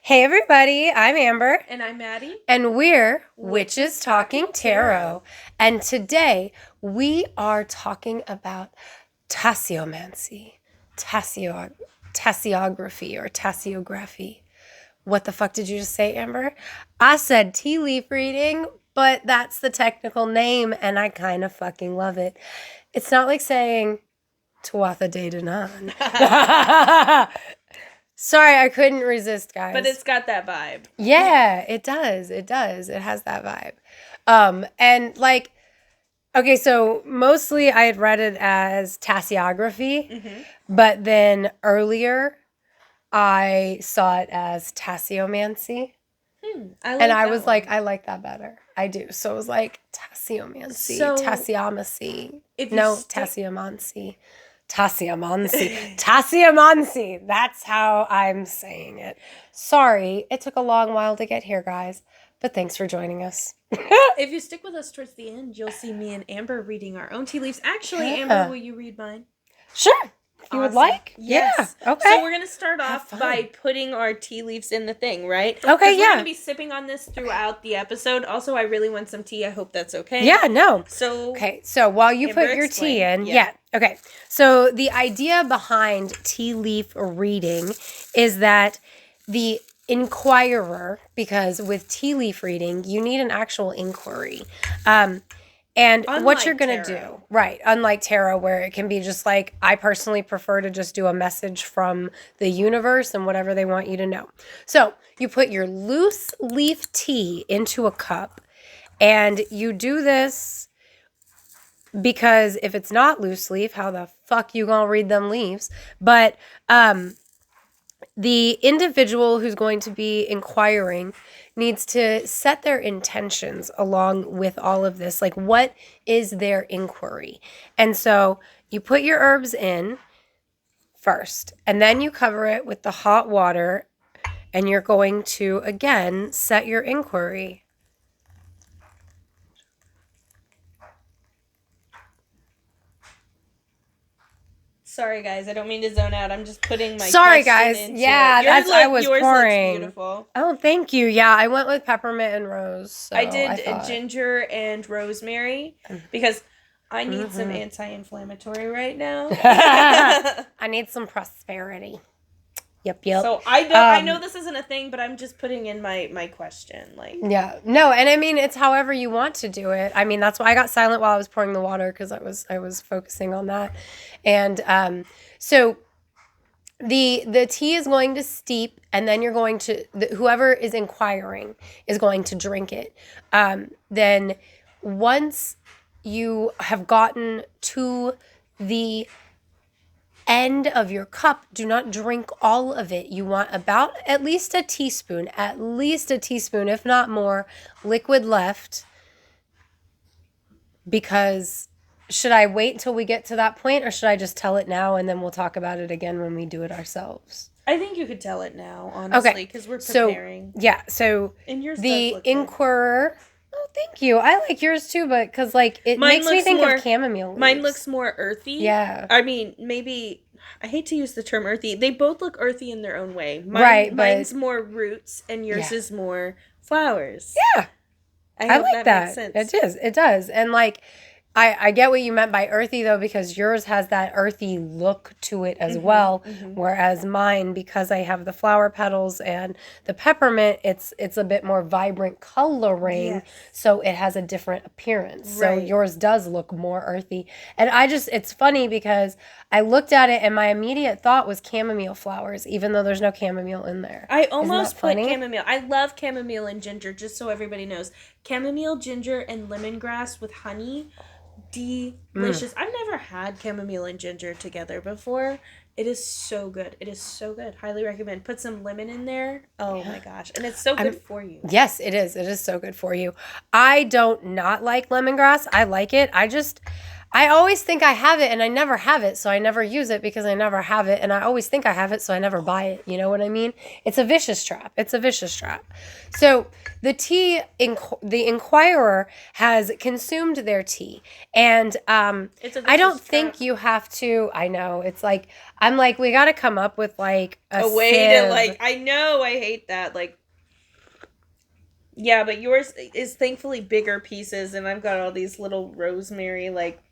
Hey everybody, I'm Amber. And I'm Maddie. And we're Witches Talking Tarot. And today we are talking about tasseomancy, tasseography or tasseography. What the fuck did you just say, Amber? I said tea leaf reading, but that's the technical name and I kind of fucking love it. It's not like saying Tuatha De Danann. Sorry, I couldn't resist, guys. But it's got that vibe. Yeah, it does. It does. It has that vibe. And like, okay, so mostly I had read it as tasseography, but then earlier I saw it as tasseomancy. I was like, I like that better. I do. So it was like tasseomancy, tasseomancy. Tasseomancy. Tasseomancy. That's how I'm saying it. Sorry, it took a long while to get here, guys. But thanks for joining us. If you stick with us towards the end, you'll see me and Amber reading our own tea leaves. Actually, Amber, will you read mine? Sure. If you would like. Yes. Yeah. Okay. So we're going to start off by putting our tea leaves in the thing, right? Okay, We're going to be sipping on this throughout the episode. Also, I really want some tea. I hope that's okay. Yeah, no. Okay, so while you put your tea in, okay. So the idea behind tea leaf reading is that the inquirer, because with tea leaf reading, you need an actual inquiry. And unlike what you're going to do, right, unlike tarot, where it can be just like, I personally prefer to just do a message from the universe and whatever they want you to know. So you put your loose leaf tea into a cup, and you do this because if it's not loose leaf, how the fuck you gonna read them leaves? But the individual who's going to be inquiring needs to set their intentions along with all of this. Like, what is their inquiry? And so you put your herbs in first, and then you cover it with the hot water, and you're going to, again, set your inquiry. Sorry, guys. I don't mean to zone out. I'm just putting my guys. Yeah, that's I was pouring. Looks beautiful. Oh, thank you. Yeah, I went with peppermint and rose. So I did ginger and rosemary because I need some anti-inflammatory right now. I need some prosperity. Yep. So I know this isn't a thing, but I'm just putting in my question. Like, yeah, no, and I mean it's however you want to do it. I mean that's why I got silent while I was pouring the water because I was focusing on that, and so the tea is going to steep, and then you're going to whoever is inquiring is going to drink it. Then once you have gotten to the end of your cup, do not drink all of it. You want about at least a teaspoon, if not more, liquid left. Because should I wait until we get to that point, or should I just tell it now and then we'll talk about it again when we do it ourselves? I think you could tell it now, honestly, because we're preparing. So and yours the inquirer. Oh, thank you. I like yours too, but because like it makes me think of chamomile leaves. Mine looks more earthy. Yeah. I mean, maybe I hate to use the term earthy. They both look earthy in their own way. Mine's more roots, and yours is more flowers. Yeah. I like that. Makes sense. It does. And like, I get what you meant by earthy though, because yours has that earthy look to it as well. Whereas mine, because I have the flower petals and the peppermint, it's a bit more vibrant coloring. Yes. So it has a different appearance. Right. So yours does look more earthy. And it's funny because I looked at it and my immediate thought was chamomile flowers, even though there's no chamomile in there. I almost put chamomile. I love chamomile and ginger, just so everybody knows. Chamomile, ginger, and lemongrass with honey. Delicious. I've never had chamomile and ginger together before. It is so good. Highly recommend. Put some lemon in there. Oh my gosh. And it's so good for you. Yes, it is. It is so good for you. I don't not like lemongrass. I like it. I always think I have it and I never have it, so I never use it because I never have it, and I always think I have it, so I never buy it. You know what I mean? It's a vicious trap. It's a vicious trap. So the Inquirer has consumed their tea, and I don't think you have to. I know it's like I'm like we got to come up with like a way sieve. to like. I know I hate that like. Yeah, but yours is thankfully bigger pieces, and I've got all these little rosemary, like...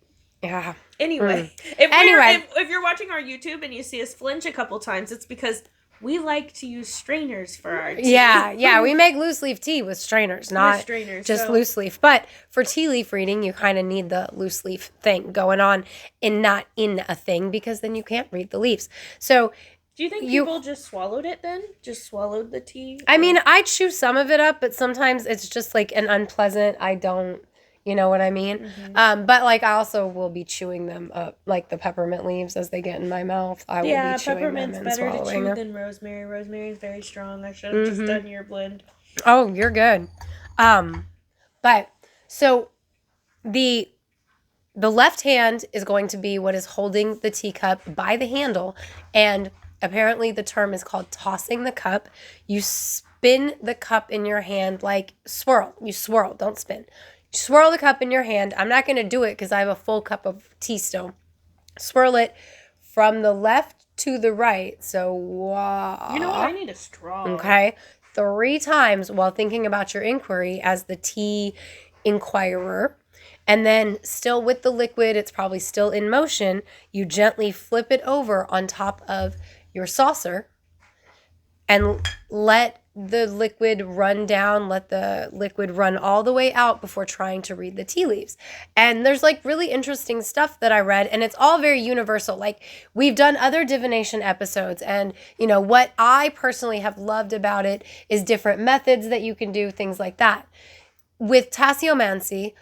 Yeah. Anyway. If you're watching our YouTube and you see us flinch a couple times, it's because we like to use strainers for our tea. Yeah, we make loose leaf tea with strainers, not just loose leaf. But for tea leaf reading, you kind of need the loose leaf thing going on and not in a thing, because then you can't read the leaves. So... Do you think people just swallowed it then? Just swallowed the tea? I mean, I chew some of it up, but sometimes it's just like an unpleasant, I don't, you know what I mean? Mm-hmm. But like I also will be chewing them up, like the peppermint leaves as they get in my mouth. I will be chewing them and swallowing them. Yeah, peppermint's better to chew than rosemary. Rosemary is very strong. I should have just done your blend. Oh, you're good. But so the left hand is going to be what is holding the teacup by the handle, and apparently the term is called tossing the cup. You spin the cup in your hand, like swirl. You swirl, don't spin. You swirl the cup in your hand. I'm not going to do it because I have a full cup of tea still. Swirl it from the left to the right. So, wow. You know what? I need a straw. Okay. 3 times while thinking about your inquiry as the tea inquirer. And then still with the liquid, it's probably still in motion. You gently flip it over on top of your saucer and let the liquid run down, let the liquid run all the way out before trying to read the tea leaves. And there's like really interesting stuff that I read, and it's all very universal. Like we've done other divination episodes, and you know what I personally have loved about it is different methods that you can do, things like that. With Tasseomancy,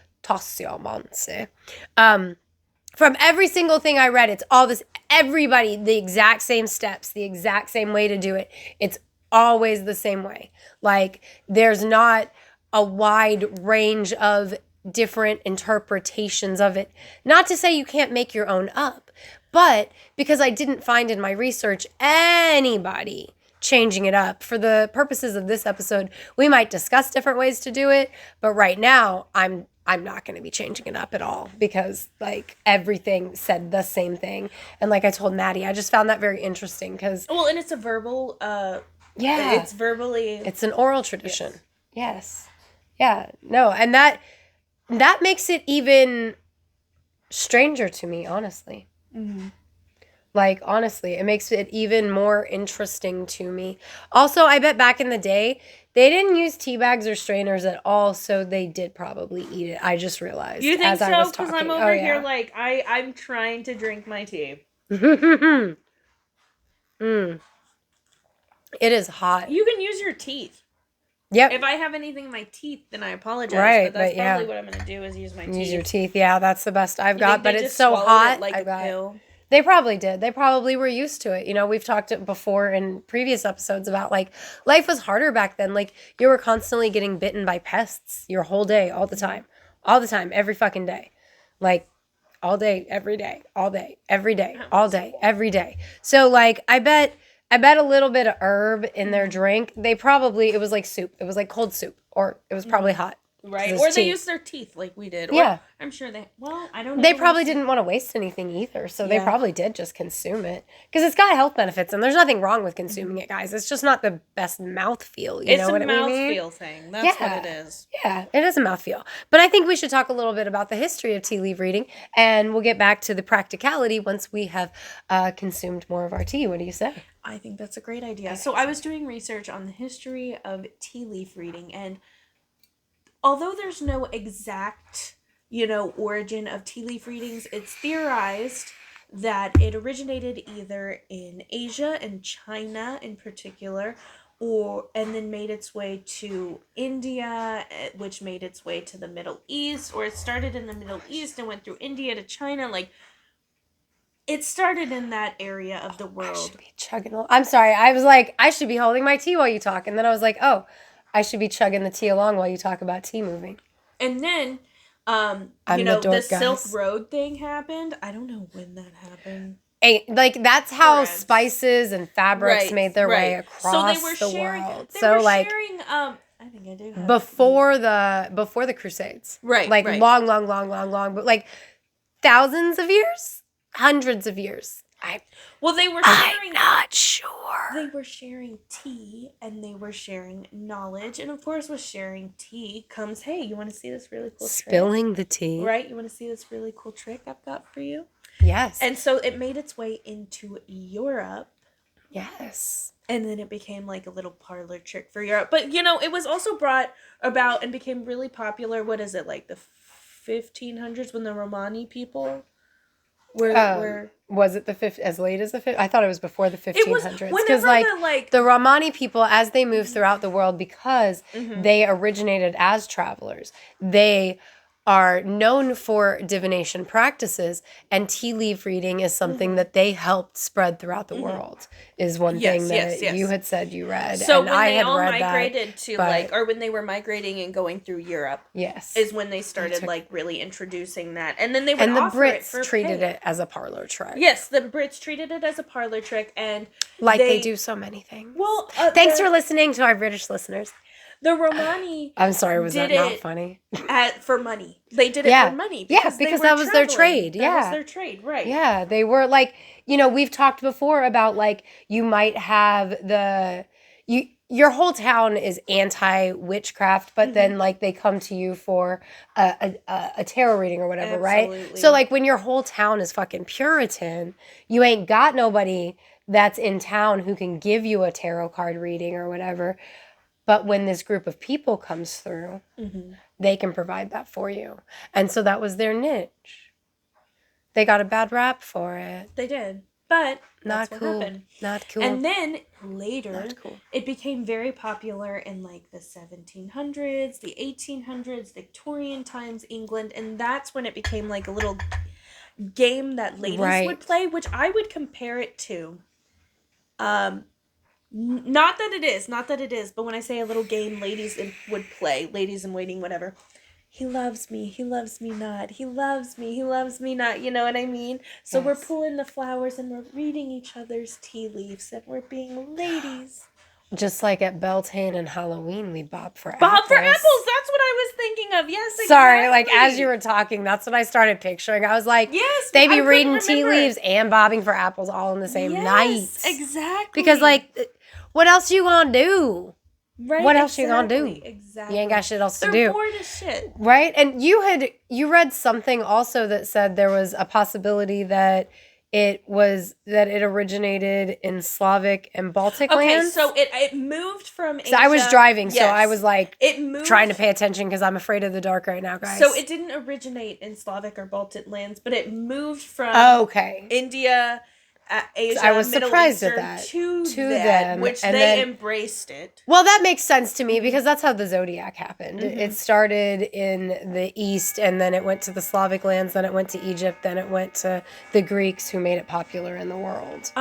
from every single thing I read, it's all this, everybody, the exact same steps, the exact same way to do it. It's always the same way. Like, there's not a wide range of different interpretations of it. Not to say you can't make your own up, but because I didn't find in my research anybody changing it up. For the purposes of this episode, we might discuss different ways to do it, but right now, I'm not going to be changing it up at all because like everything said the same thing. And like I told Maddie, I just found that very interesting because... Well, and it's a verbal... yeah. It's verbally... It's an oral tradition. Yes. Yeah. No, and that makes it even stranger to me, honestly. Mm-hmm. Like, honestly, it makes it even more interesting to me. Also, I bet back in the day, they didn't use tea bags or strainers at all, so they did probably eat it. I just realized. You think as so? I was Because talking. I'm over here like, I'm trying to drink my tea. It is hot. You can use your teeth. Yep. If I have anything in my teeth, then I apologize. Right, but that's probably what I'm going to do is use my teeth. Use your teeth. Yeah, that's the best I've got. But it's so hot. Like a pill? They probably did. They probably were used to it. You know, we've talked before in previous episodes about like life was harder back then. Like you were constantly getting bitten by pests your whole day, all the time, every fucking day, like all day, every day, all day, every day, all day, every day. So like, I bet a little bit of herb in their drink. It was like soup. It was like cold soup, or it was probably hot. Right. Or they used their teeth like we did. Or yeah. I'm sure I don't know. They probably didn't want to waste anything either. So they probably did just consume it. Because it's got health benefits and there's nothing wrong with consuming it, guys. It's just not the best mouthfeel. You know what I mean? It's a mouthfeel thing. That's what it is. Yeah, it is a mouthfeel. But I think we should talk a little bit about the history of tea leaf reading. And we'll get back to the practicality once we have consumed more of our tea. What do you say? I think that's a great idea. So I was doing research on the history of tea leaf reading, and although there's no exact, origin of tea leaf readings, it's theorized that it originated either in Asia and China in particular, and then made its way to India, which made its way to the Middle East, or it started in the Middle East and went through India to China. Like, it started in that area of the world. I should be chugging. I'm sorry. I was like, I should be holding my tea while you talk. And then I was like, oh, I should be chugging the tea along while you talk about tea moving. And then The Silk Road thing happened. I don't know when that happened. Like that's how spices and fabrics made their way across the world. They were sharing. I think I do. Before the Crusades, like long, but like thousands of years, hundreds of years. They were sharing. I'm not sure. They were sharing tea and they were sharing knowledge, and of course, with sharing tea comes, hey, you want to see this really cool trick? Spilling the tea, right? You want to see this really cool trick I've got for you? Yes. And so it made its way into Europe. Yes. And then it became like a little parlor trick for Europe. But, it was also brought about and became really popular. What is it, like the 1500s when the Romani people were... Was it as late as the 1500s? I thought it was before the 1500s. Because the Romani people, as they moved throughout the world, because they originated as travelers, they are known for divination practices, and tea leaf reading is something that they helped spread throughout the world, is one thing that you had said you read. So and when I they had all read migrated that, or when they were migrating and going through Europe, is when they started really introducing that. And then they would offer it for Brits treated it as a parlor trick. Yes, the Brits treated it as a parlor trick, and they do so many things. Well, thanks for listening to our British listeners. The Romani. I'm sorry, was that not funny? For money. They did it for money. Because that was their trade. That was their trade, right. Yeah, they were like, we've talked before about like, you might have your whole town is anti-witchcraft, but then like they come to you for a tarot reading or whatever, right? So like when your whole town is fucking Puritan, you ain't got nobody that's in town who can give you a tarot card reading or whatever. But when this group of people comes through, they can provide that for you. And so that was their niche. They got a bad rap for it. They did. But not cool. Not cool. And then later, it became very popular in like the 1700s, the 1800s, Victorian times, England. And that's when it became like a little game that ladies would play, which I would compare it to... Not that it is, but when I say a little game ladies would play, ladies in waiting, whatever. He loves me not. He loves me not. You know what I mean? So we're pulling the flowers and we're reading each other's tea leaves and we're being ladies. Just like at Beltane and Halloween, we bob for apples. Bob for apples, that's what I was thinking of. Yes, exactly. Sorry, like as you were talking, that's what I started picturing. I was like, yes, they be reading tea leaves and bobbing for apples all in the same night. Exactly. Because like, what else you gonna do? Right. What else you gonna do? Exactly. You ain't got shit else to do. They're bored as shit. Right? And you read something also that said there was a possibility that it originated in Slavic and Baltic lands. Okay, so it moved from Asia. So I was driving, so I was like it trying to pay attention because I'm afraid of the dark right now, guys. So it didn't originate in Slavic or Baltic lands, but it moved from India, Asia, so I was Middle surprised Eastern at that. to them, which and they then embraced it. Well, that makes sense to me because that's how the Zodiac happened. It started in the East, and then it went to the Slavic lands, then it went to Egypt, then it went to the Greeks, who made it popular in the world.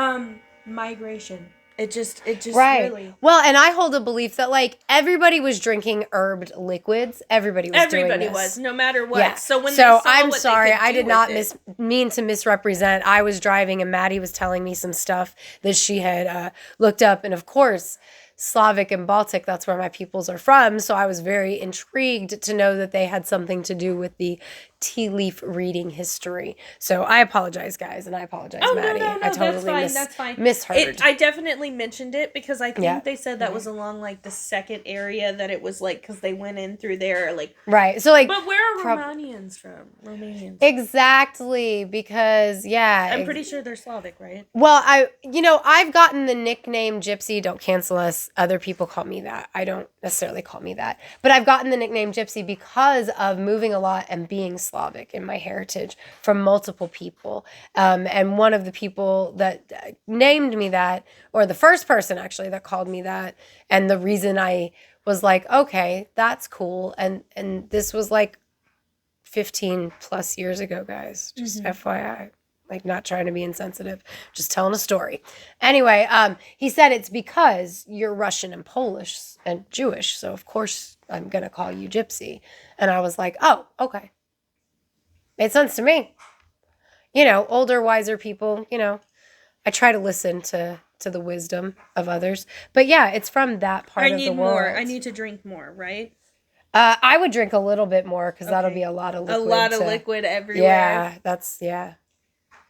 Migration. It just really. Well, and I hold a belief that like everybody was drinking herbed liquids. Everybody was, no matter what. Yeah. So I'm sorry, I did not mean to misrepresent. I was driving and Maddie was telling me some stuff that she had looked up, and of course, Slavic and Baltic, that's where my peoples are from. So I was very intrigued to know that they had something to do with the tea leaf reading history. So I apologize, guys, and I apologize, Maddie. No, I totally that's fine. Misheard. I definitely mentioned it because I think they said that was along like the second area that it was like because they went in through there like right. So like, but where are Romanians from? Romanians. Exactly, because I'm pretty sure they're Slavic, right? Well, I've gotten the nickname Gypsy. Don't cancel us. Other people call me that. I don't necessarily call me that, but I've gotten the nickname Gypsy because of moving a lot and being Slavic in my heritage from multiple people. And one of the people that named me that, or the first person actually that called me that, and the reason I was like, okay, that's cool. And this was like 15 plus years ago, guys, just FYI. Like, not trying to be insensitive, just telling a story. Anyway, he said it's because you're Russian and Polish and Jewish, so of course I'm going to call you Gypsy. And I was like, oh, okay. Made sense to me. You know, older, wiser people, you know, I try to listen to the wisdom of others. But yeah, it's from that part of the world. I need to drink more, right? I would drink a little bit more because that'll be a lot of liquid. A lot of liquid everywhere. Yeah, that's, yeah.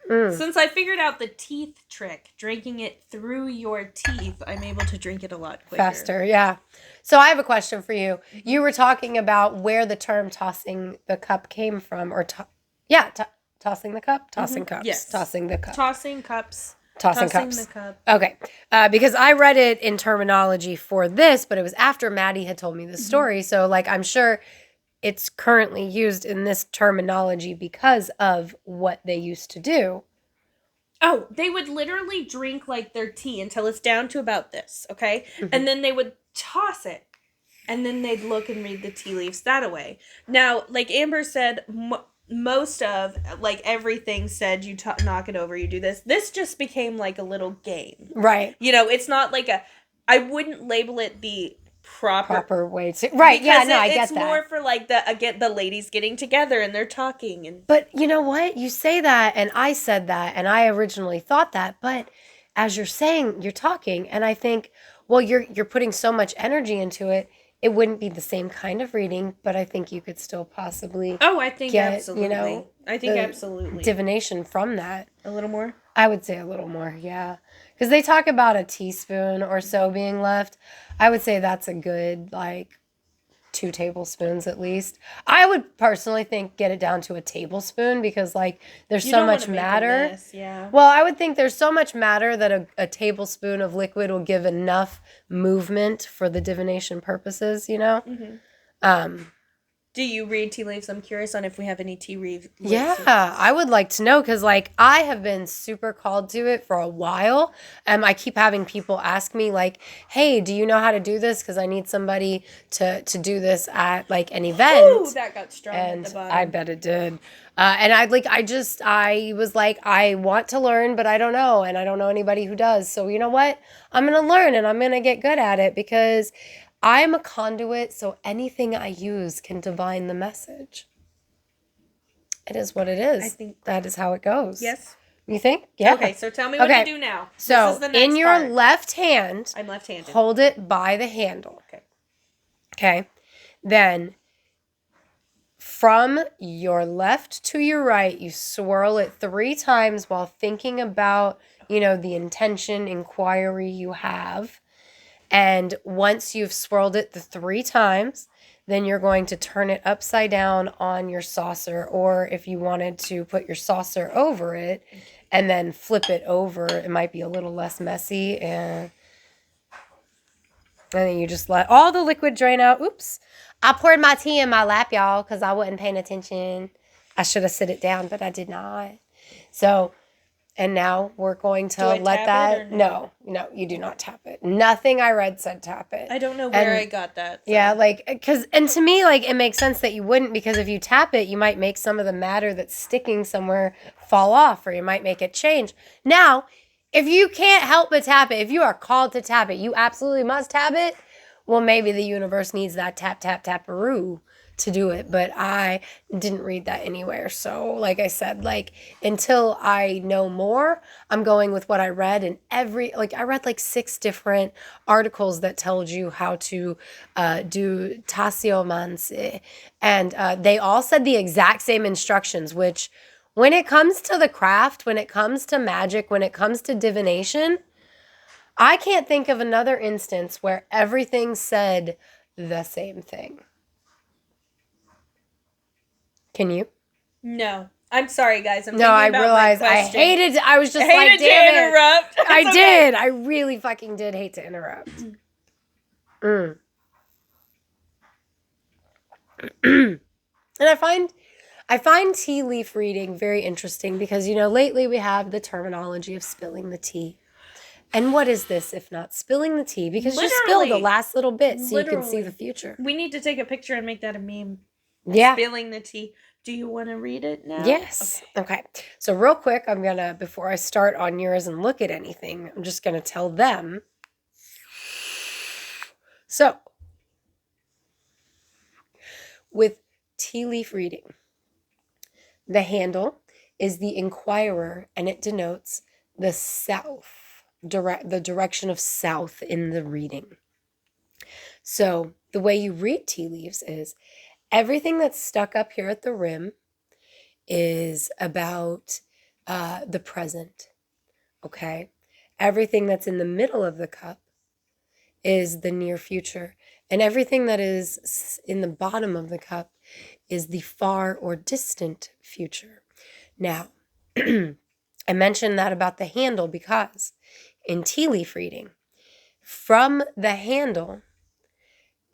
Since I figured out the teeth trick, drinking it through your teeth, I'm able to drink it a lot quicker. Faster, yeah. So I have a question for you. You were talking about where the term tossing the cup came from, or tossing the cup? Tossing cups. Yes. Tossing the cup. Tossing cups. Tossing cups. The cup. Okay. Because I read it in terminology for this, but it was after Maddie had told me the story. So, like, I'm sure it's currently used in this terminology because of what they used to do. Oh, they would literally drink, like, their tea until it's down to about this, okay? And then they would toss it. And then they'd look and read the tea leaves that way. Now, like Amber said, most of, like, everything said you knock it over, you do this. This just became, like, a little game. Right. You know, it's not like I wouldn't label it the proper way to, right, yeah, no, I get that. It's more for, like, the ladies getting together and they're talking. And But you know what? You say that, and I said that, and I originally thought that, but as you're saying, you're talking, and I think, well, you're putting so much energy into it, it wouldn't be the same kind of reading, but I think you could still possibly I think get, absolutely. You know, I think absolutely. Divination from that. A little more? I would say a little more, yeah. Because they talk about a teaspoon or so being left. I would say that's a good, like, 2 tablespoons at least. I would personally think get it down to a tablespoon because, like, there's so much matter. Well, I would think there's so much matter that a tablespoon of liquid will give enough movement for the divination purposes, you know? Do you read tea leaves? I'm curious on if we have any tea leaves. Yeah, I would like to know because, like, I have been super called to it for a while. I keep having people ask me, like, hey, do you know how to do this? Because I need somebody to do this at, like, an event. Ooh, that got strong and at the bottom. I bet it did. And I was like, I want to learn, but I don't know. And I don't know anybody who does. So you know what? I'm going to learn and I'm going to get good at it because I'm a conduit, so anything I use can divine the message. It is what it is. I think that is how it goes. Yes. You think? Yeah. Okay, so tell me what to do now. So, this is the next in your part. left hand, I'm left-handed. Hold it by the handle. Okay. Okay. Then, from your left to your right, you swirl it 3 times while thinking about, the intention, inquiry you have. And once you've swirled it the 3 times, then you're going to turn it upside down on your saucer, or if you wanted to put your saucer over it and then flip it over, it might be a little less messy. And then you just let all the liquid drain out. Oops. I poured my tea in my lap, y'all, because I wasn't paying attention. I should have set it down, but I did not. So... And now we're going to let that... No, you do not tap it. Nothing I read said tap it. I don't know where I got that. So. Yeah, and to me, it makes sense that you wouldn't, because if you tap it, you might make some of the matter that's sticking somewhere fall off, or you might make it change. Now, if you can't help but tap it, if you are called to tap it, you absolutely must tap it, well, maybe the universe needs that tap, tap, taparoo to do it, but I didn't read that anywhere. So like I said, until I know more, I'm going with what I read. And I read 6 different articles that told you how to do Tasseomancy, and they all said the exact same instructions, which when it comes to the craft, when it comes to magic, when it comes to divination, I can't think of another instance where everything said the same thing. Can you? No. I'm sorry, guys. I realized I hated. I was just like, damn to interrupt. it. I did. I really fucking did hate to interrupt. And I find tea leaf reading very interesting because lately we have the terminology of spilling the tea. And what is this if not spilling the tea? Because you spill the last little bit so you can see the future. We need to take a picture and make that a meme. Yeah. Spilling the tea. Do you want to read it now? Yes. Okay. So real quick, I'm going to, before I start on yours and look at anything, I'm just going to tell them. So, with tea leaf reading, The handle is the inquirer, and it denotes the south, the direction of south in the reading. So the way you read tea leaves is everything that's stuck up here at the rim is about the present, okay? Everything that's in the middle of the cup is the near future, and everything that is in the bottom of the cup is the far or distant future. Now, I mentioned that about the handle because in tea leaf reading, from the handle,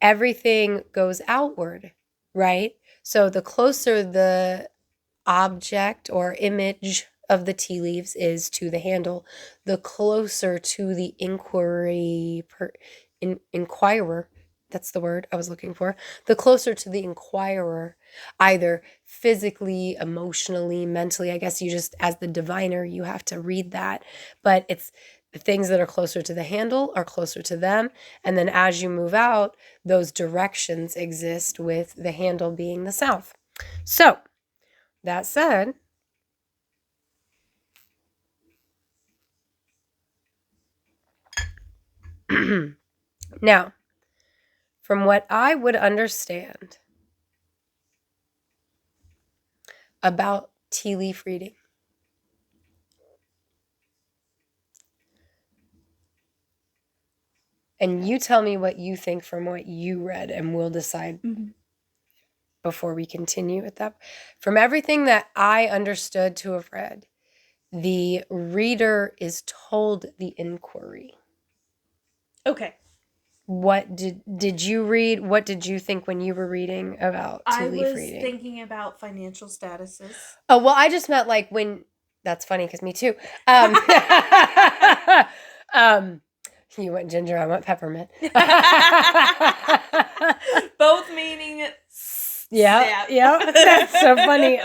everything goes outward, right? So the closer the object or image of the tea leaves is to the handle, the closer to the inquirer, that's the word I was looking for, the closer to the inquirer, either physically, emotionally, mentally. I guess you just, as the diviner, you have to read that, but it's the things that are closer to the handle are closer to them, and then as you move out, those directions exist with the handle being the south. So that said, now, from what I would understand about tea leaf reading, and you tell me what you think from what you read, and we'll decide before we continue with that. From everything that I understood to have read, the reader is told the inquiry. Okay. What did you read? What did you think when you were reading about tea leaf reading? I was thinking about financial statuses. Oh, well, I just meant like when, that's funny because me too. You went ginger, I went peppermint. Both meaning yeah, that's so funny.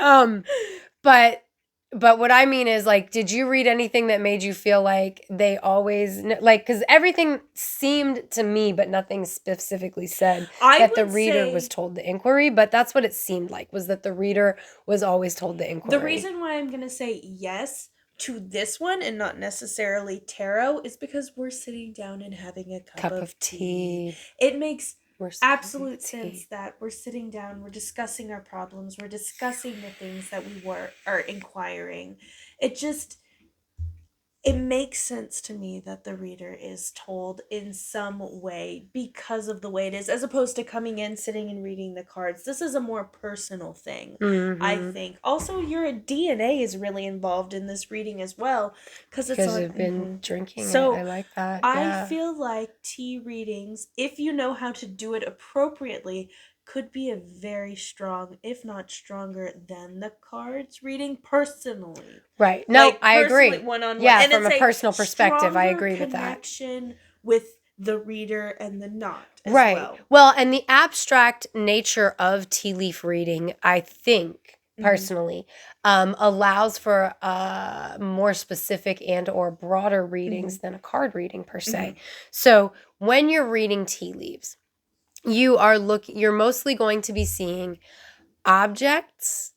But what I mean is, like, did you read anything that made you feel like they always, like, because everything seemed to me, but nothing specifically said that the reader was told the inquiry, but that's what it seemed like, was that the reader was always told the inquiry. The reason why I'm going to say yes to this one and not necessarily tarot is because we're sitting down and having a cup of tea. It makes absolute sense that we're sitting down, we're discussing our problems, we're discussing the things that we are inquiring. It makes sense to me that the reader is told in some way because of the way it is, as opposed to coming in, sitting and reading the cards. This is a more personal thing, I think. Also, your DNA is really involved in this reading as well, because you've been drinking so I like that. I feel like tea readings, if you know how to do it appropriately, could be a very strong, if not stronger than the cards reading, personally. Right. No, like, I agree. One-on-one. Yeah, and from a personal perspective, I agree with that. Connection with the reader and the knot as well. Well, and the abstract nature of tea leaf reading, I think, personally, allows for more specific and or broader readings than a card reading per se. So when you're reading tea leaves, you're mostly going to be seeing objects,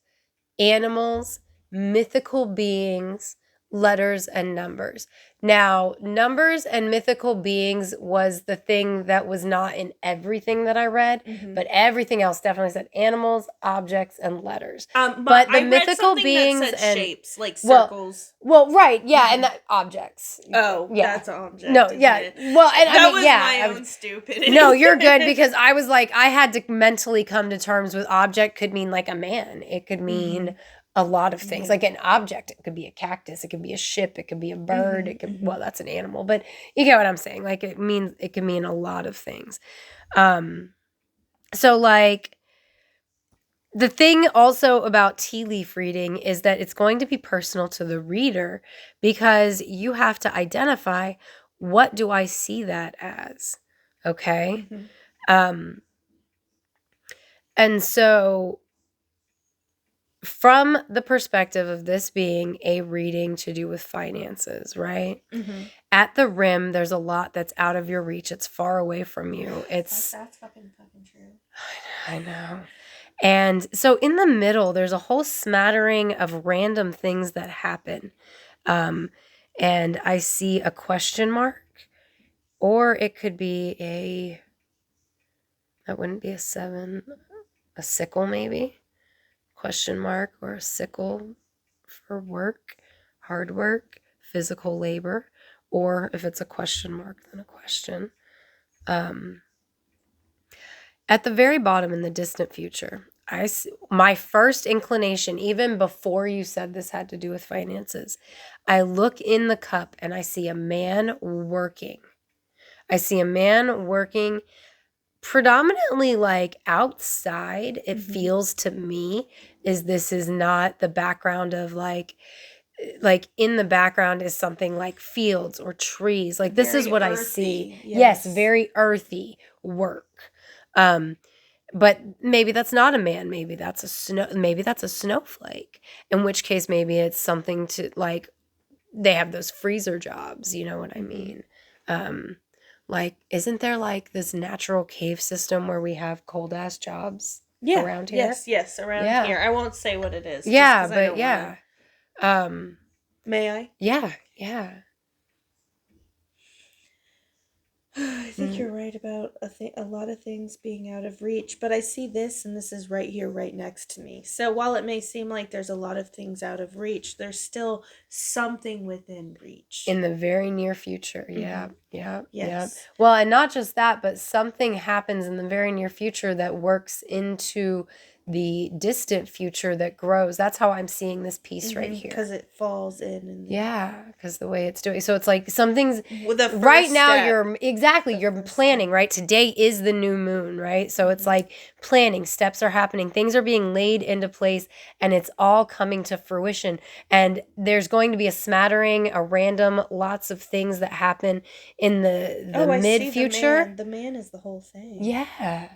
animals, mythical beings, letters, and numbers. Now, numbers and mythical beings was the thing that was not in everything that I read, but everything else definitely said animals, objects, and letters. But the mythical beings that said and shapes, like circles. Well, right, yeah, and that objects. Oh, yeah, that's an object. No, yeah. It? Well, and that was my own stupidity. No, you're good, because I was like, I had to mentally come to terms with object could mean like a man. It could mean a lot of things. Like an object, it could be a cactus, it could be a ship, it could be a bird, it could well, that's an animal, but you get what I'm saying. Like it can mean a lot of things. So like the thing also about tea leaf reading is that it's going to be personal to the reader, because you have to identify, what do I see that as? Okay? And so from the perspective of this being a reading to do with finances, right? At the rim, there's a lot that's out of your reach. It's far away from you. That's fucking true. I know. And so in the middle, there's a whole smattering of random things that happen. And I see a question mark, or it could be that wouldn't be a 7, a sickle maybe, question mark, or a sickle for work, hard work, physical labor, or if it's a question mark, then a question. At the very bottom in the distant future, my first inclination, even before you said this had to do with finances, I look in the cup and I see a man working. I see a man working predominantly like outside. It feels to me this is not the background of like in the background is something like fields or trees. Like this is what earthy, I see. Yes, very earthy work. But maybe that's not a man. Maybe that's a snowflake. In which case, maybe it's something to like, they have those freezer jobs. You know what I mean? Like, isn't there like this natural cave system where we have cold ass jobs around here? Yes, around here. I won't say what it is. Yeah, but yeah. May I? Yeah. I think you're right about a lot of things being out of reach, but I see this, and this is right here, right next to me. So while it may seem like there's a lot of things out of reach, there's still something within reach. In the very near future. Yeah. Well, and not just that, but something happens in the very near future that works into the distant future that grows. That's how I'm seeing this piece right here. Because it falls in. And because the way it's doing. So it's like something's right now step. You're planning, right? Today is the new moon, right? So it's like planning, steps are happening, things are being laid into place, and it's all coming to fruition. And there's going to be a smattering, a random, lots of things that happen in the mid future. The man is the whole thing. Yeah.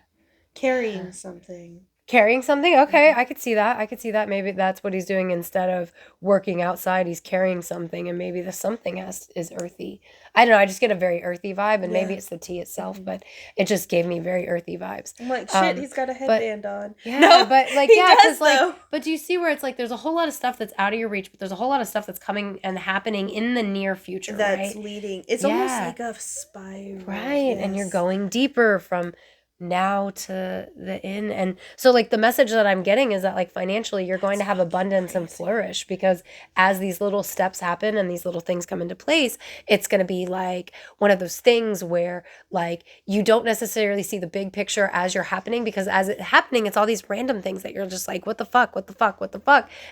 Carrying something. Okay, I could see that. Maybe that's what he's doing instead of working outside. He's carrying something, and maybe the something is earthy. I don't know. I just get a very earthy vibe, and maybe it's the tea itself, but it just gave me very earthy vibes. I'm like, shit, he's got a headband on. Yeah, no, but like, because like, but do you see where it's like there's a whole lot of stuff that's out of your reach, but there's a whole lot of stuff that's coming and happening in the near future, that's leading. It's almost like a spiral. Right, and you're going deeper from now to the end. And so like the message that I'm getting is that like financially you're going to have abundance and flourish, because as these little steps happen and these little things come into place, it's going to be like one of those things where like you don't necessarily see the big picture as you're happening, because as it's happening, it's all these random things that you're just like, what the fuck?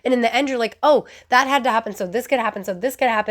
And in the end you're like, oh, that had to happen, so this could happen,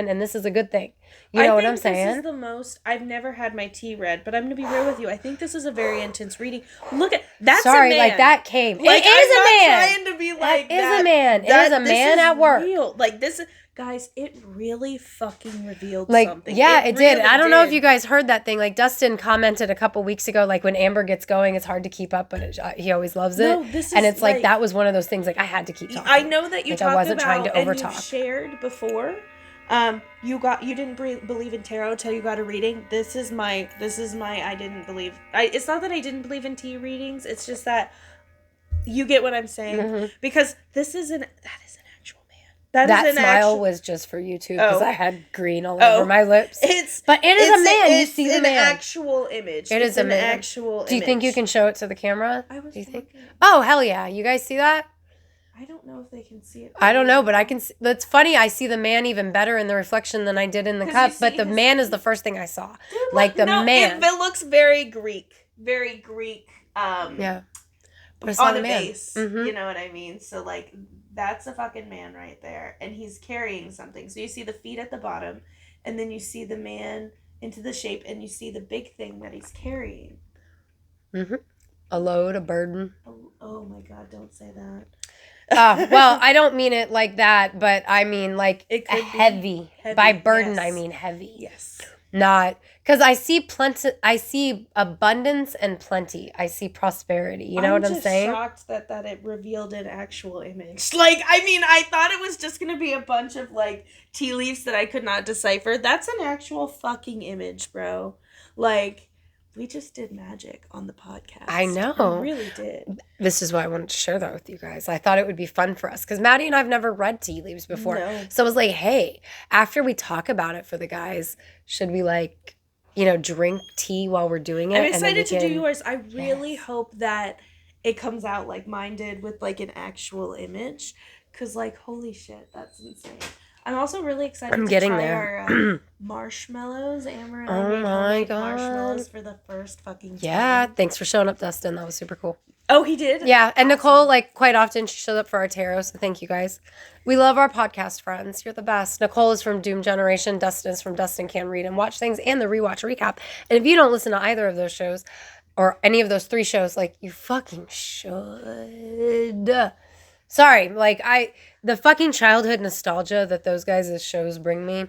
and this is a good thing. You know what I'm saying? This is the most, I've never had my tea read, but I'm going to be real with you. I think this is a very intense reading. Look at, that's a man. Like that came. Like, it is I'm a man. not trying to be like that. Is a man. It is a man at work. Real. Like this, guys, it really fucking revealed like, something. Yeah, it did. I don't know if you guys heard that thing. Like Dustin commented a couple weeks ago, like when Amber gets going, it's hard to keep up, but he always loves it. No, this is, and it's like that was one of those things. Like I had to keep talking. I know that you like, talked I wasn't about trying to overtalk. And you've shared before. You didn't believe in tarot until you got a reading. This is my I didn't believe. It's not that I didn't believe in tea readings. It's just that you get what I'm saying, because that is an actual man. That smile was just for you too, because I had green all over my lips. But it is a man. You see the man. It's an actual image. It is an actual image. Do you think you can show it to the camera? Do you think? Oh hell yeah! You guys see that? I don't know if they can see it. I don't know, but I can see. That's funny. I see the man even better in the reflection than I did in the cup. But the man is the first thing I saw. Dude, like the man. It looks very Greek. Very Greek. Yeah. But it's on not a man. Base. You know what I mean? So like that's a fucking man right there, and he's carrying something. So you see the feet at the bottom, and then you see the man into the shape, and you see the big thing that he's carrying. A load, a burden. Oh my God! Don't say that. Well, I don't mean it like that, but I mean like heavy. By burden, I mean heavy. Yes. Not because I see plenty. I see abundance and plenty. I see prosperity. You know what I'm saying? I'm just shocked that it revealed an actual image. Like, I mean, I thought it was just gonna be a bunch of like tea leaves that I could not decipher. That's an actual fucking image, bro. Like, We just did magic on the podcast. I know. We really did. This is why I wanted to share that with you guys. I thought it would be fun for us because Maddie and I have never read tea leaves before. No. So I was like, hey, after we talk about it for the guys, should we like, drink tea while we're doing it? I'm excited to do yours. I really hope that it comes out like mine did with like an actual image. Because like, holy shit, that's insane. I'm also really excited to try our marshmallows. Amber and I made homemade marshmallows for the first fucking time. Yeah, thanks for showing up, Dustin. That was super cool. Oh, he did? Yeah, and Nicole, like, quite often she shows up for our tarot, so thank you guys. We love our podcast friends. You're the best. Nicole is from Doom Generation. Dustin is from Dustin Can Read and Watch Things and the Rewatch Recap. And if you don't listen to either of those shows, or any of those 3 shows, like, you fucking should. Sorry, like, the fucking childhood nostalgia that those guys' shows bring me.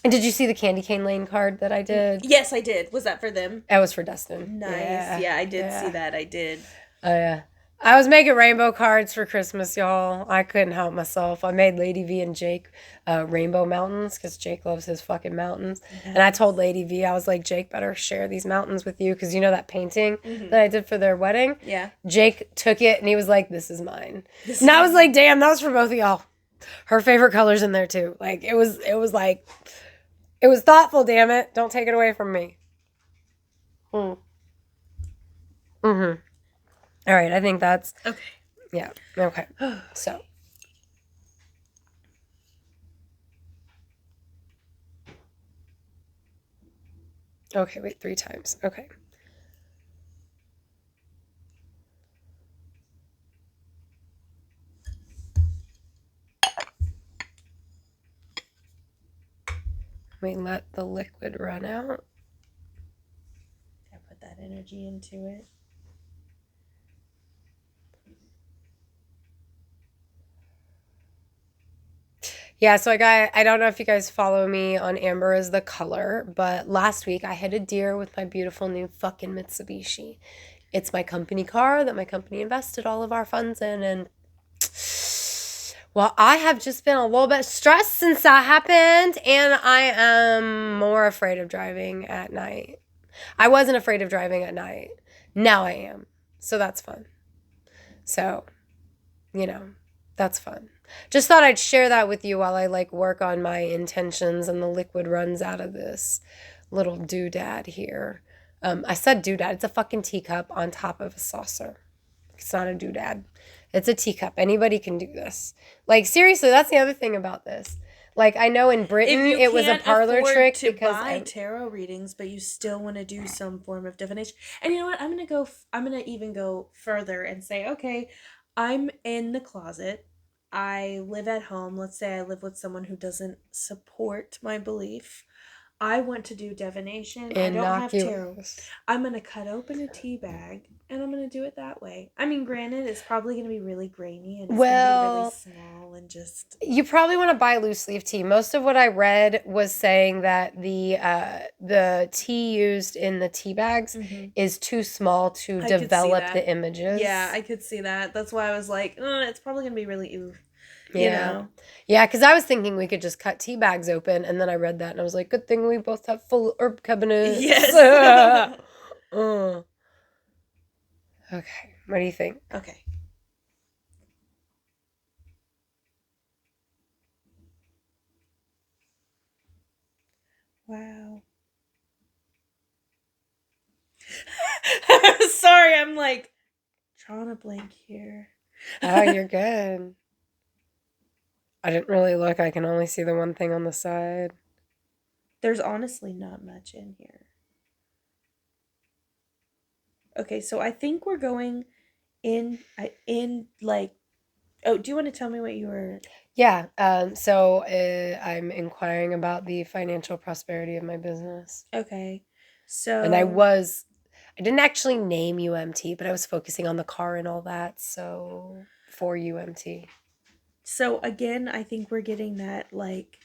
And did you see the Candy Cane Lane card that I did? Yes, I did. Was that for them? That was for Dustin. Nice. Yeah, I did see that. I did. Oh, yeah. I was making rainbow cards for Christmas, y'all. I couldn't help myself. I made Lady V and Jake rainbow mountains because Jake loves his fucking mountains. Yes. And I told Lady V, I was like, Jake better share these mountains with you because you know that painting that I did for their wedding? Yeah. Jake took it and he was like, this is mine. And I was like, damn, that was for both of y'all. Her favorite color's in there too. Like, it was thoughtful, damn it. Don't take it away from me. All right, I think that's... Okay. Yeah, okay. So. Okay, wait, 3 times. Okay. We let the liquid run out. I put that energy into it. Yeah, so I don't know if you guys follow me on Amber is the color, but last week I hit a deer with my beautiful new fucking Mitsubishi. It's my company car that my company invested all of our funds in, and well, I have just been a little bit stressed since that happened, and I am more afraid of driving at night. I wasn't afraid of driving at night. Now I am. So that's fun. So, that's fun. Just thought I'd share that with you while I like work on my intentions and the liquid runs out of this little doodad here. I said doodad. It's a fucking teacup on top of a saucer. It's not a doodad. It's a teacup. Anybody can do this. Like, seriously, that's the other thing about this. Like, I know in Britain it was a parlor trick to buy tarot readings, but you still want to do some form of divination. And you know what? I'm gonna even go further and say, okay, I'm in the closet. I live at home. Let's say I live with someone who doesn't support my belief. I want to do divination. I don't have tarot. I'm going to cut open a tea bag and I'm going to do it that way. I mean, granted, it's probably going to be really grainy and it's going to be really small and just... You probably want to buy loose leaf tea. Most of what I read was saying that the tea used in the tea bags is too small to develop the images. Yeah, I could see that. That's why I was like, it's probably going to be really oof. Yeah. Yeah, because I was thinking we could just cut tea bags open, and then I read that, and I was like, good thing we both have full herb cabinets. Yes. Okay, what do you think? Okay. Wow. Sorry, I'm like drawing a blank here. Oh, you're good. I didn't really look. I can only see the one thing on the side. There's honestly not much in here. Okay, so I think we're going in like... Oh, do you want to tell me what you were... Yeah, so I'm inquiring about the financial prosperity of my business. Okay, so... And I didn't actually name UMT, but I was focusing on the car and all that, so for UMT. So again, I think we're getting that, like,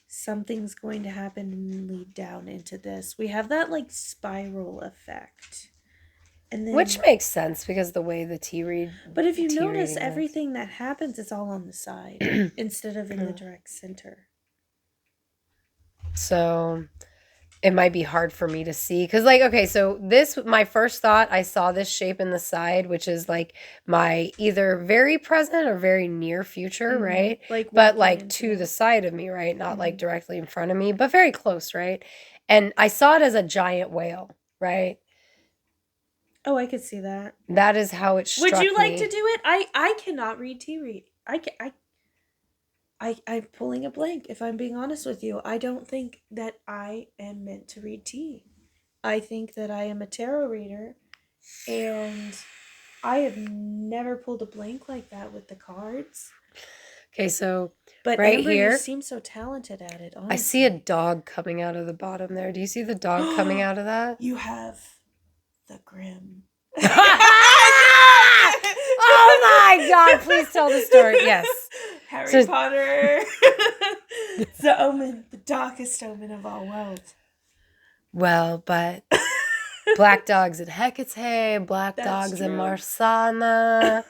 something's going to happen and lead down into this. We have that, like, spiral effect. And then, which makes sense because the way the tea read... But if you notice, everything that happens is all on the side instead of in the direct center. So, it might be hard for me to see. Because, like, okay, so this, my first thought, I saw this shape in the side, which is like my either very present or very near future, right? Like but walking like into to it. the side of me, right? Not like directly in front of me, but very close, right? And I saw it as a giant whale, right? Oh, I could see that. That is how it struck me. Would you like to do it? I cannot read tea read. I'm pulling a blank, if I'm being honest with you. I don't think that I am meant to read tea. I think that I am a tarot reader, and I have never pulled a blank like that with the cards. Okay, so But right Amber, here, you seem so talented at it, honestly. I see a dog coming out of the bottom there. Do you see the dog coming out of that? You have the Grim. Oh my God, please tell the story. Yes. Harry Potter. The omen, the darkest omen of all worlds. Well, but black dogs in Hecate, black That's dogs in true. Marsana,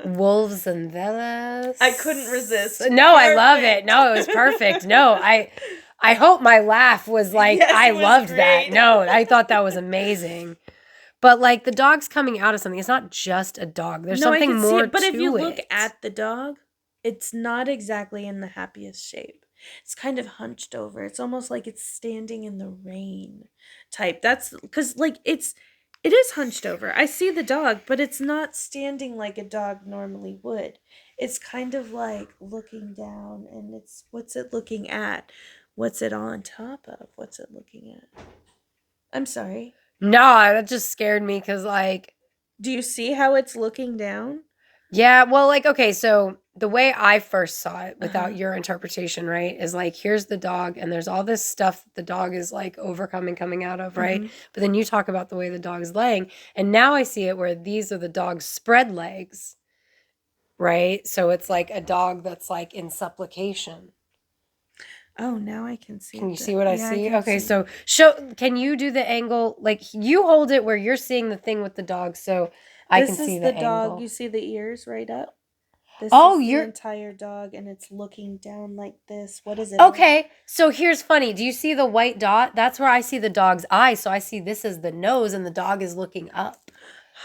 wolves in Veles. I couldn't resist. No, I love it. No, it was perfect. No, I hope my laugh was like, Yes, I it was loved great. that. No, I thought that was amazing. But like the dog's coming out of something. It's not just a dog. There's something more to it. But if you look at the dog, it's not exactly in the happiest shape. It's kind of hunched over. It's almost like it's standing in the rain type. That's because like it is hunched over. I see the dog, but it's not standing like a dog normally would. It's kind of like looking down, and it's what's it looking at? What's it on top of? What's it looking at? I'm sorry. No, that just scared me because, like... Do you see how it's looking down? Yeah, well, like, okay, so the way I first saw it, without your interpretation, right, is like, here's the dog, and there's all this stuff that the dog is, like, overcoming, coming out of, right? But then you talk about the way the dog is laying, and now I see it where these are the dog's spread legs, right? So it's like a dog that's, like, in supplication. Oh, now I can see. Can you see what I see? Okay, see. so can you do the angle? Like, you hold it where you're seeing the thing with the dog, so I can see the angle. Dog. You see the ears right up? This is the entire dog, and it's looking down like this. What is it? Okay, so here's funny. Do you see the white dot? That's where I see the dog's eye, so I see this as the nose, and the dog is looking up.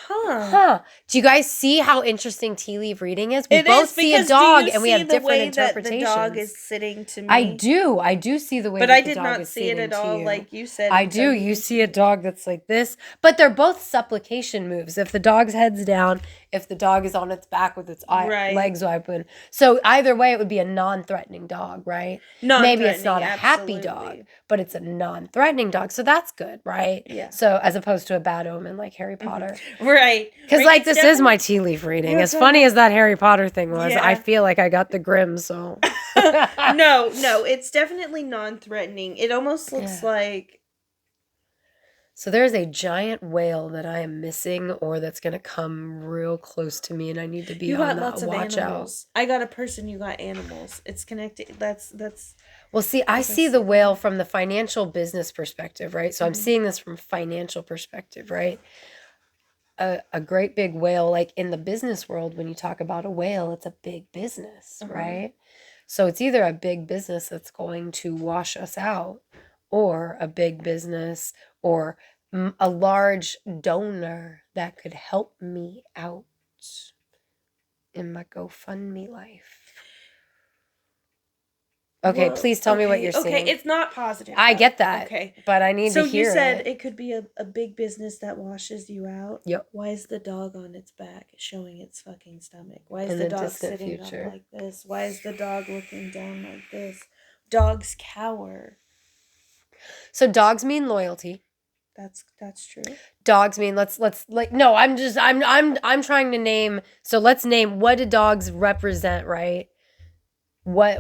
Huh. Do you guys see how interesting tea leaf reading is? We both see a dog and we have different interpretations. The dog is sitting to me. I do see the way but that I the did dog not is see it at all you. like you said. I do. You see a dog that's like this, but they're both supplication moves. If the dog's head's down, if the dog is on its back with its legs open. So either way, it would be a non-threatening dog, right? Maybe it's not a happy dog, but it's a non-threatening dog. So that's good, right? Yeah. So as opposed to a bad omen like Harry Potter. Right. Because like this is my tea leaf reading. As funny as that Harry Potter thing was, I feel like I got the Grimm, so. No, it's definitely non-threatening. It almost looks like... So there's a giant whale that I am missing, or that's going to come real close to me, and I need to be on that watch out. I got a person, you got animals. It's connected. That's... Well, see, I see the whale from the financial business perspective, right? So I'm seeing this from financial perspective, right? A great big whale, like in the business world, when you talk about a whale, it's a big business, right? So it's either a big business that's going to wash us out, or a big business or a large donor that could help me out in my GoFundMe life. Okay, please tell me what you're seeing. Okay, it's not positive. I get that. Okay. But I need to hear it. So you said it could be a big business that washes you out? Yep. Why is the dog on its back showing its fucking stomach? Why is the dog sitting up like this? Why is the dog looking down like this? Dogs cower. So dogs mean loyalty. That's true. Dogs mean I'm trying to name, so let's name, what do dogs represent, right? What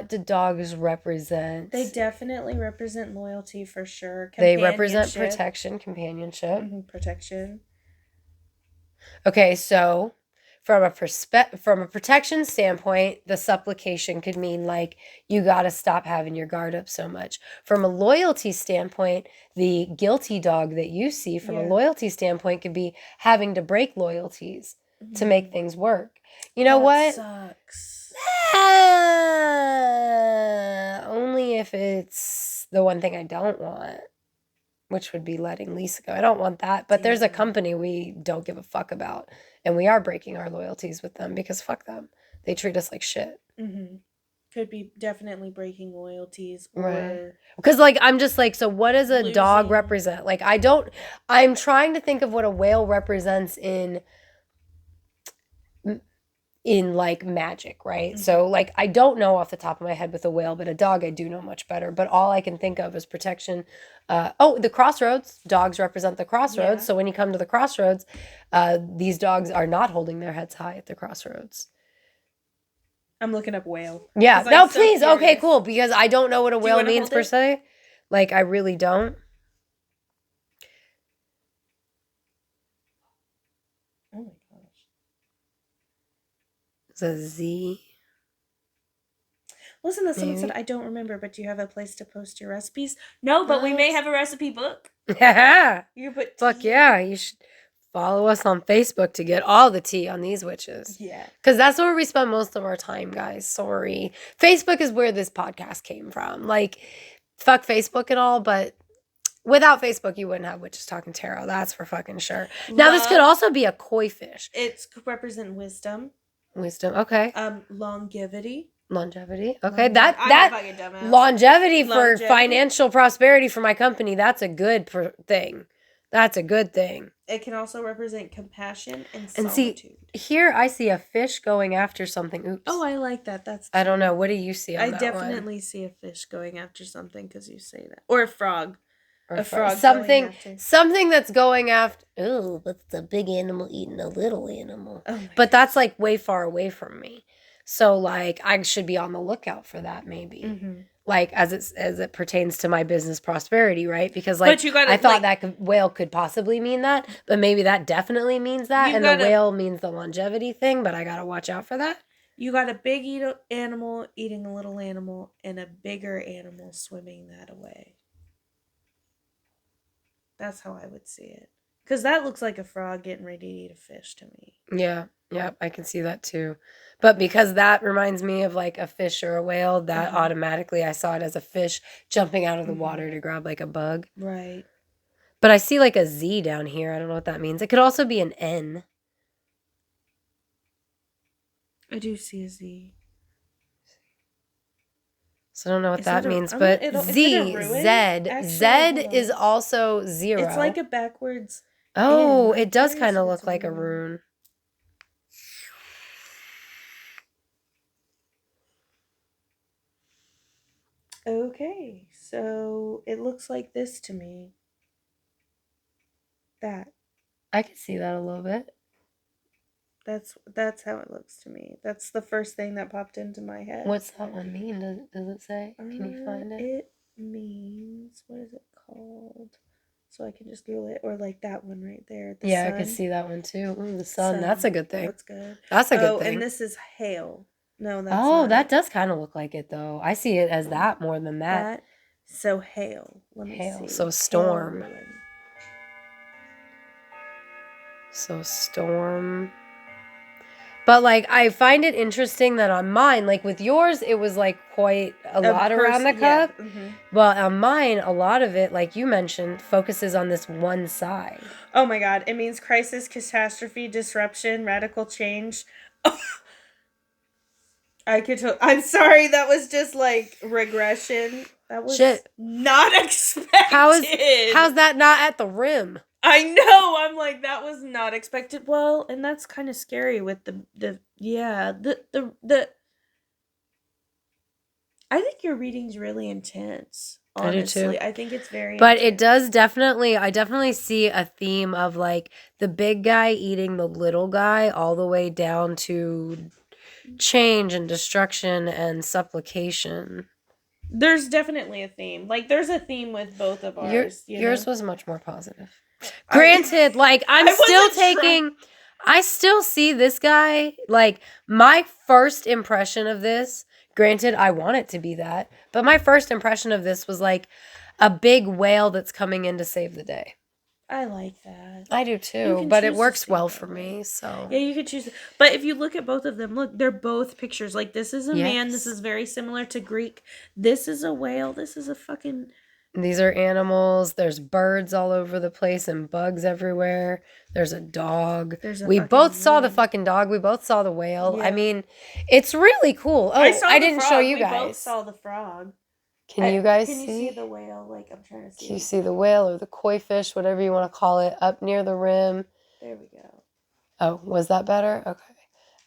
do dogs represent? They definitely represent loyalty for sure. They represent protection, companionship. Protection. Okay, so from a protection standpoint, the supplication could mean like you got to stop having your guard up so much. From a loyalty standpoint, the guilty dog that you see from a loyalty standpoint could be having to break loyalties to make things work. You know what? Sucks. Only if it's the one thing I don't want, which would be letting Lisa go. I don't want that. But there's a company we don't give a fuck about. And we are breaking our loyalties with them because fuck them. They treat us like shit. Mm-hmm. Could be definitely breaking loyalties. Right. Because, like, I'm just like, so what does a dog represent? Like, I'm trying to think of what a whale represents in like magic, right? Mm-hmm. So like I don't know off the top of my head with a whale, but a dog I do know much better. But all I can think of is protection. The crossroads. Dogs represent the crossroads. Yeah. So when you come to the crossroads, these dogs are not holding their heads high at the crossroads. I'm looking up whale. Yeah. No, please. So okay, cool. Because I don't know what a whale means per se. Like I really don't. Oh my gosh. It's a Z. Listen, that someone said, I don't remember, but do you have a place to post your recipes? No, but we may have a recipe book. Yeah. You put fuck yeah. You should follow us on Facebook to get all the tea on these witches. Yeah. Because that's where we spend most of our time, guys. Sorry. Facebook is where this podcast came from. Like, fuck Facebook and all, but without Facebook, you wouldn't have Witches Talking Tarot. That's for fucking sure. Now, this could also be a koi fish. It could represent wisdom. Wisdom, okay. Longevity. Okay. That longevity for financial prosperity for my company, that's a good thing. That's a good thing. It can also represent compassion and solitude. See, here I see a fish going after something. Oops. Oh, I like that. That's I don't know. What do you see on that definitely see a fish going after something because you say that. Or a frog. Or a frog. Something that's going after. Oh, but it's a big animal eating a little animal. Oh but that's like way far away from me. So like I should be on the lookout for that maybe. Mm-hmm. Like as it pertains to my business prosperity, right? Because like I thought that whale could possibly mean that, but maybe that definitely means that, and the whale means the longevity thing. But I gotta watch out for that. You got a big animal eating a little animal, and a bigger animal swimming that away. That's how I would see it. Because that looks like a frog getting ready to eat a fish to me. Yeah. Yep, I can see that too. But because that reminds me of like a fish or a whale, that automatically I saw it as a fish jumping out of the water to grab like a bug. Right. But I see like a Z down here. I don't know what that means. It could also be an N. I do see a Z. So I don't know what that means, but Z is also 0. It's like a backwards. Oh, it does kind of look like a rune. Okay, so it looks like this to me. That. I can see that a little bit. That's how it looks to me. That's the first thing that popped into my head. What's that one mean? Does it say? Can you find it? It means, what is it called? So I can just Google it, or like that one right there. The sun. I can see that one too. Ooh, the sun. That's a good thing. That's good. That's a good thing. Oh, and this is hail. No, that's not that does kind of look like it though. I see it as that more than that. So hail. Let me see. So storm. So storm. But like I find it interesting that on mine, like with yours, it was like quite a lot around the cup. Yeah. Mm-hmm. But on mine, a lot of it, like you mentioned, focuses on this one side. Oh my God. It means crisis, catastrophe, disruption, radical change. I'm sorry, that was just like regression. That was not expected. How's that not at the rim? I know. I'm like, that was not expected. Well, and that's kind of scary with the I think your reading's really intense. Honestly, I do too. I think it's very But intense. It does I definitely see a theme of like the big guy eating the little guy all the way down to change and destruction and supplication. There's definitely a theme. Like there's a theme with both of ours. Yours was much more positive. Granted, like I still see this guy, like my first impression of this, granted I want it to be that, but my first impression of this was like a big whale that's coming in to save the day. I like that. I do too, but it works well for me. So yeah, you could choose. but it works well for me. So yeah, you could choose. But if you look at both of them, look, they're both pictures. Like this is a man. This is very similar to Greek. This is a whale. This is a fucking. These are animals. There's birds all over the place and bugs everywhere. There's a dog. We both saw the fucking dog. We both saw the whale. Yeah. I mean, it's really cool. Oh, I didn't show you guys. We both saw the frog. Can you guys see? Can you see the whale? Like, I'm trying to see. Can you see the whale or the koi fish, whatever you want to call it, up near the rim? There we go. Oh, was that better? Okay.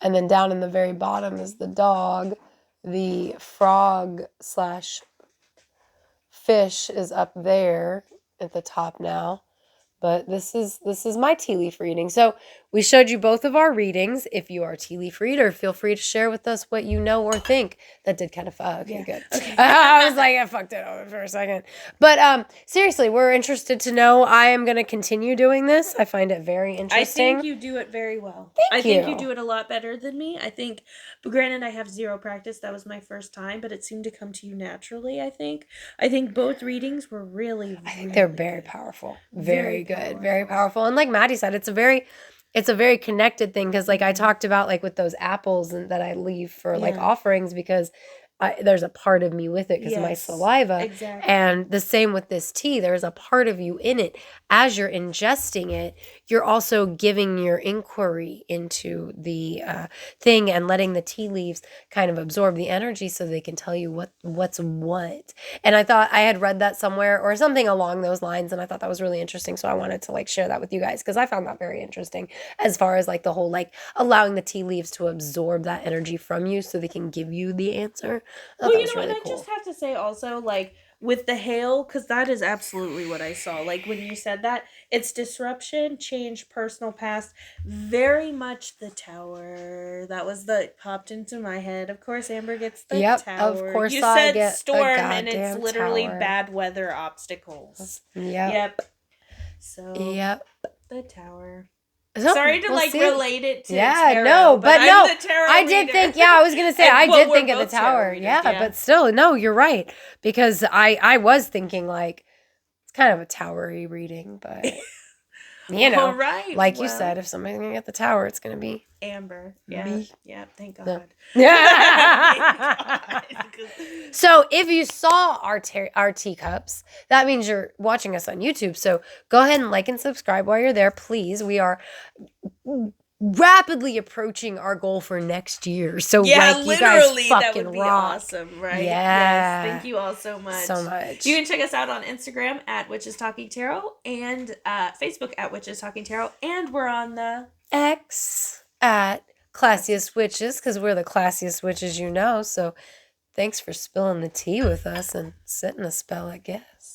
And then down in the very bottom is the dog. The frog / fish is up there at the top now. But this is my tea leaf reading. So we showed you both of our readings. If you are a tea leaf reader, feel free to share with us what you know or think. That did kind of okay, good. Okay. I was like, I fucked it over for a second. But seriously, we're interested to know. I am going to continue doing this. I find it very interesting. I think you do it very well. Thank you. I think you do it a lot better than me. I think, but granted, I have zero practice. That was my first time, but it seemed to come to you naturally, I think. I think both readings were really, I think they're very powerful. Very good. Very powerful. And like Maddie said, it's a very connected thing because like I talked about like with those apples and that I leave for like offerings because there's a part of me with it because of my saliva. Exactly. And the same with this tea. There's a part of you in it. As you're ingesting it, you're also giving your inquiry into the thing and letting the tea leaves kind of absorb the energy so they can tell you what's what. And I thought I had read that somewhere or something along those lines, and I thought that was really interesting. So I wanted to like share that with you guys because I found that very interesting as far as like the whole like allowing the tea leaves to absorb that energy from you so they can give you the answer. Well, you know, really and cool. I just have to say also, like, with the hail, because that is absolutely what I saw. Like, when you said that, it's disruption, change, personal past, very much the tower. That was popped into my head. Of course, Amber gets the tower. Of course, you said storm, and it's literally bad weather obstacles. Yep. So, the tower. Sorry to relate it to tarot, no, but no, I did think, I was going to say, I did think of the tower. But still, no, you're right. Because I was thinking like, it's kind of a towery reading, but you know, like you said, if somebody's going to get the tower, it's going to be Amber. Yeah, thank God. No. Yeah. So if you saw our teacups, that means you're watching us on YouTube. So go ahead and like and subscribe while you're there, please. We are rapidly approaching our goal for next year. So you guys fucking that would be rock. Awesome, right? Yeah. Yes, thank you all so much. So much. You can check us out on Instagram at Witches Talking Tarot and Facebook at Witches Talking Tarot, and we're on the X at Classiest Witches because we're the classiest witches you know. So thanks for spilling the tea with us and setting a spell, I guess.